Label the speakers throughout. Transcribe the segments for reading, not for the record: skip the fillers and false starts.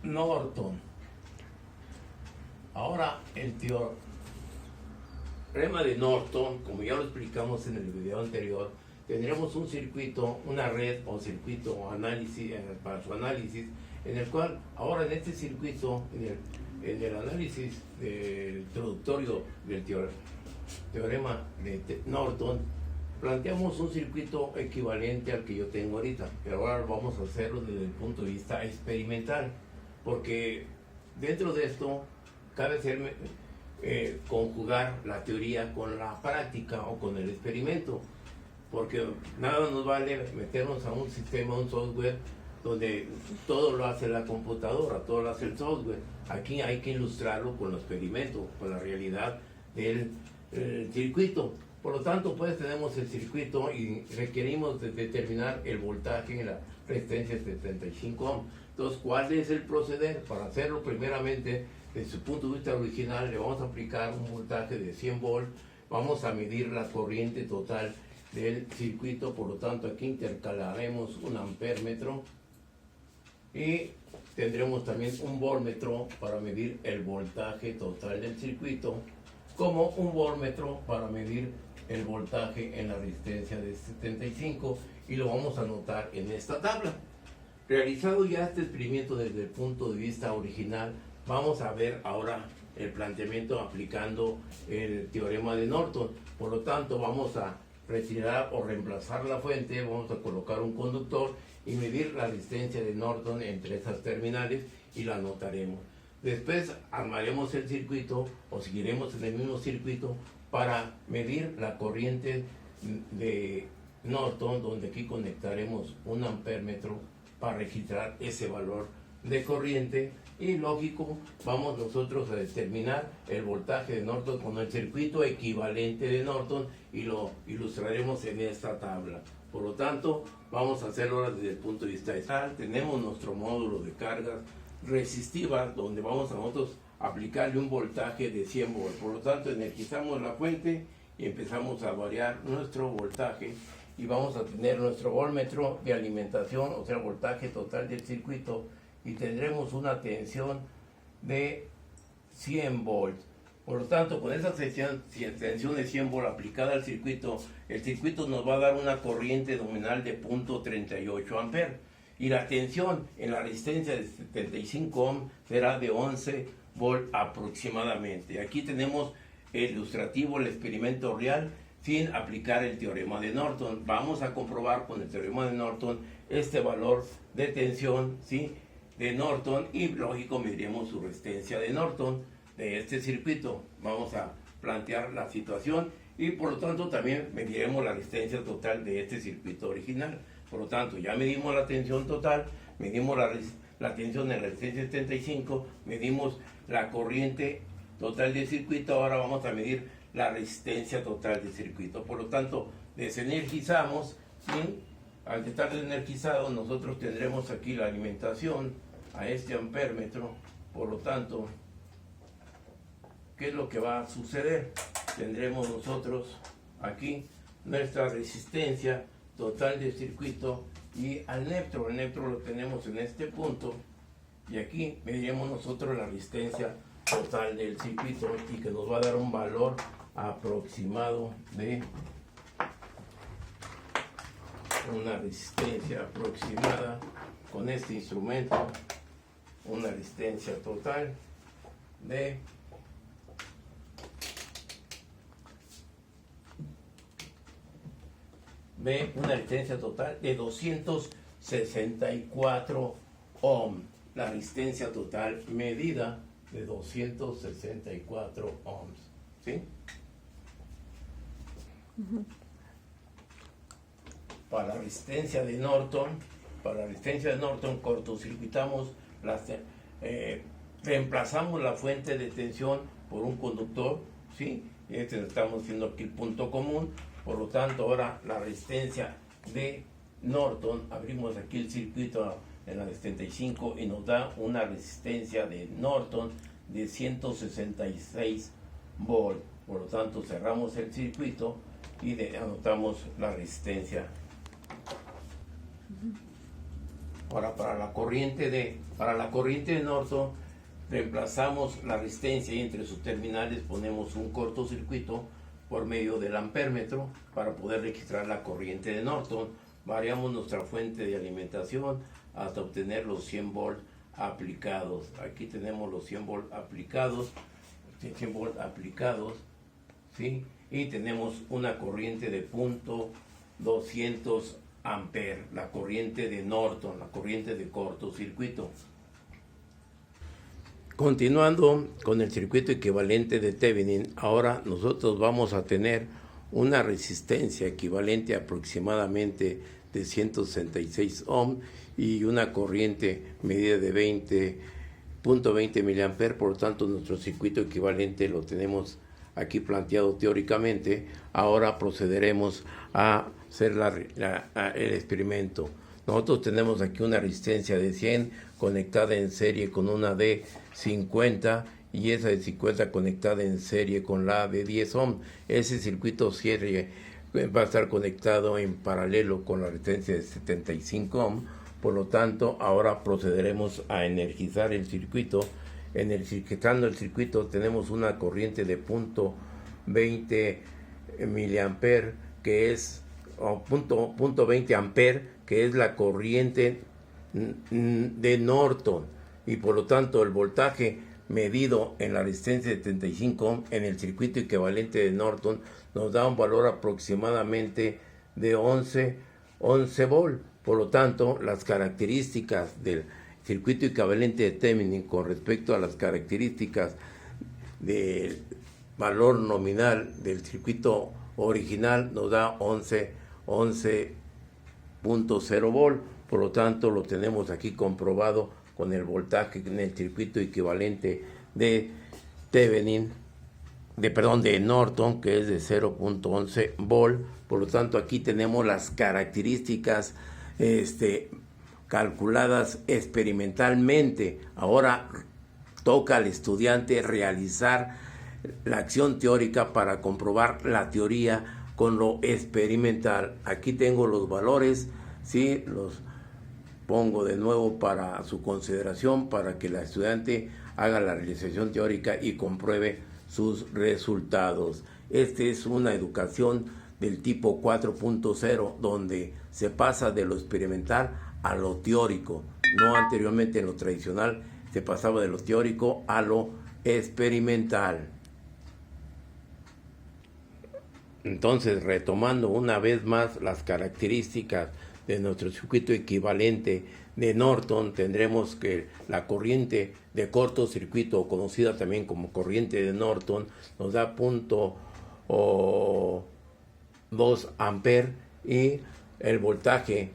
Speaker 1: Norton. Ahora el teorema de Norton, como ya lo explicamos en el video anterior, tendremos un circuito, una red o circuito análisis, para su análisis, en el cual ahora en este circuito, en el análisis del introductorio del teorema de Norton, planteamos un circuito equivalente al que yo tengo ahorita, pero ahora vamos a hacerlo desde el punto de vista experimental, porque dentro de esto cabe conjugar la teoría con la práctica o con el experimento, porque nada nos vale meternos a un sistema, un software, donde todo lo hace la computadora, todo lo hace el software. Aquí hay que ilustrarlo con los experimentos, con la realidad del circuito. Por lo tanto, pues tenemos el circuito y requerimos determinar el voltaje en la resistencia de 75 ohms. Entonces, ¿cuál es el proceder? Para hacerlo, primeramente, desde su punto de vista original, le vamos a aplicar un voltaje de 100 volts. Vamos a medir la corriente total del circuito, por lo tanto, aquí intercalaremos un ampérmetro y tendremos también un voltmetro para medir el voltaje total del circuito, como un voltmetro para medir el voltaje en la resistencia de 75, y lo vamos a anotar en esta tabla. Realizado ya este experimento desde el punto de vista original, vamos a ver ahora el planteamiento aplicando el teorema de Norton. Por lo tanto, vamos a retirar o reemplazar la fuente, vamos a colocar un conductor y medir la resistencia de Norton entre esas terminales y la anotaremos. Después armaremos el circuito o seguiremos en el mismo circuito para medir la corriente de Norton, donde aquí conectaremos un ampérmetro para registrar ese valor de corriente, y lógico, vamos nosotros a determinar el voltaje de Norton con el circuito equivalente de Norton y lo ilustraremos en esta tabla. Por lo tanto, vamos a hacerlo ahora desde el punto de vista estatal. Tenemos nuestro módulo de cargas resistivas, donde vamos a nosotros aplicarle un voltaje de 100 volts. Por lo tanto, energizamos la fuente y empezamos a variar nuestro voltaje, y vamos a tener nuestro voltmetro de alimentación, o sea, el voltaje total del circuito, y tendremos una tensión de 100 volts. Por lo tanto, con esa tensión de 100 volts aplicada al circuito, el circuito nos va a dar una corriente nominal de 0.38 amperes, y la tensión en la resistencia de 75 ohms será de 11 volts aproximadamente. Aquí tenemos el ilustrativo, el experimento real, sin aplicar el teorema de Norton. Vamos a comprobar con el teorema de Norton este valor de tensión, ¿sí?, de Norton, y lógico mediremos su resistencia de Norton de este circuito. Vamos a plantear la situación y por lo tanto también mediremos la resistencia total de este circuito original. Por lo tanto, ya medimos la tensión total, medimos la tensión en la resistencia 75, medimos la corriente total del circuito. Ahora vamos a medir la resistencia total del circuito. Por lo tanto, desenergizamos, ¿sí? Al estar desenergizado, nosotros tendremos aquí la alimentación a este ampérmetro. Por lo tanto, ¿qué es lo que va a suceder? Tendremos nosotros aquí nuestra resistencia total del circuito y al neutro. El neutro lo tenemos en este punto, y aquí mediremos nosotros la resistencia total del circuito, y que nos va a dar un valor aproximado de una resistencia aproximada con este instrumento, una resistencia total de una resistencia total de 264 ohms. La resistencia total medida de 264 ohms, ¿sí? Para la resistencia de Norton, cortocircuitamos reemplazamos la fuente de tensión por un conductor, ¿sí? Estamos haciendo aquí el punto común. Por lo tanto, ahora la resistencia de Norton, abrimos aquí el circuito en la de 75 y nos da una resistencia de Norton de 166 volts. Por lo tanto, cerramos el circuito y anotamos la resistencia Ahora, para la corriente de Norton, reemplazamos la resistencia y entre sus terminales ponemos un cortocircuito por medio del ampérmetro para poder registrar la corriente de Norton. Variamos nuestra fuente de alimentación hasta obtener los 100 volts aplicados. Aquí tenemos los 100 volts aplicados, ¿sí? Y tenemos una corriente de punto 200 amperes, la corriente de Norton, la corriente de cortocircuito. Continuando con el circuito equivalente de Thevenin, ahora nosotros vamos a tener una resistencia equivalente aproximadamente de 166 ohm y una corriente medida de 20.20 mA. Por lo tanto, nuestro circuito equivalente lo tenemos aquí planteado teóricamente. Ahora procederemos a hacer el experimento. Nosotros tenemos aquí una resistencia de 100 conectada en serie con una de 50 y esa de 50 conectada en serie con la de 10 ohm. Ese circuito cierre va a estar conectado en paralelo con la resistencia de 75 ohm. Por lo tanto, ahora procederemos a energizar el circuito. Energizando el circuito tenemos una corriente de punto 20 miliamperes, que es punto 20 amperes, que es la corriente de Norton, y por lo tanto el voltaje medido en la resistencia de 75 ohm en el circuito equivalente de Norton nos da un valor aproximadamente de 11 volt. Por lo tanto, las características del circuito equivalente de Thevenin con respecto a las características del valor nominal del circuito original nos da 11.0 volt. Por lo tanto, lo tenemos aquí comprobado con el voltaje en el circuito equivalente de Thevenin, de Norton, que es de 0.11 volt. Por lo tanto, aquí tenemos las características calculadas experimentalmente. Ahora toca al estudiante realizar la acción teórica para comprobar la teoría con lo experimental. Aquí tengo los valores, ¿sí? Los pongo de nuevo para su consideración, para que el estudiante haga la realización teórica y compruebe sus resultados. Esta es una educación del tipo 4.0, donde se pasa de lo experimental a lo teórico. No anteriormente en lo tradicional se pasaba de lo teórico a lo experimental. Entonces, retomando una vez más las características de nuestro circuito equivalente de Norton, tendremos que la corriente de cortocircuito, conocida también como corriente de Norton, nos da 0.2 amperes y el voltaje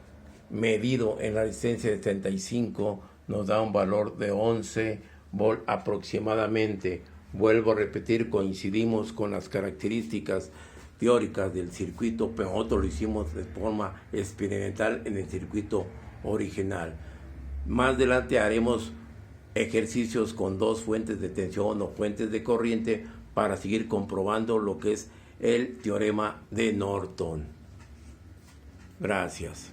Speaker 1: medido en la resistencia de 75 nos da un valor de 11 volt aproximadamente. Vuelvo a repetir, coincidimos con las características teóricas del circuito, pero nosotros lo hicimos de forma experimental en el circuito original. Más adelante haremos ejercicios con dos fuentes de tensión o fuentes de corriente para seguir comprobando lo que es el teorema de Norton. Gracias.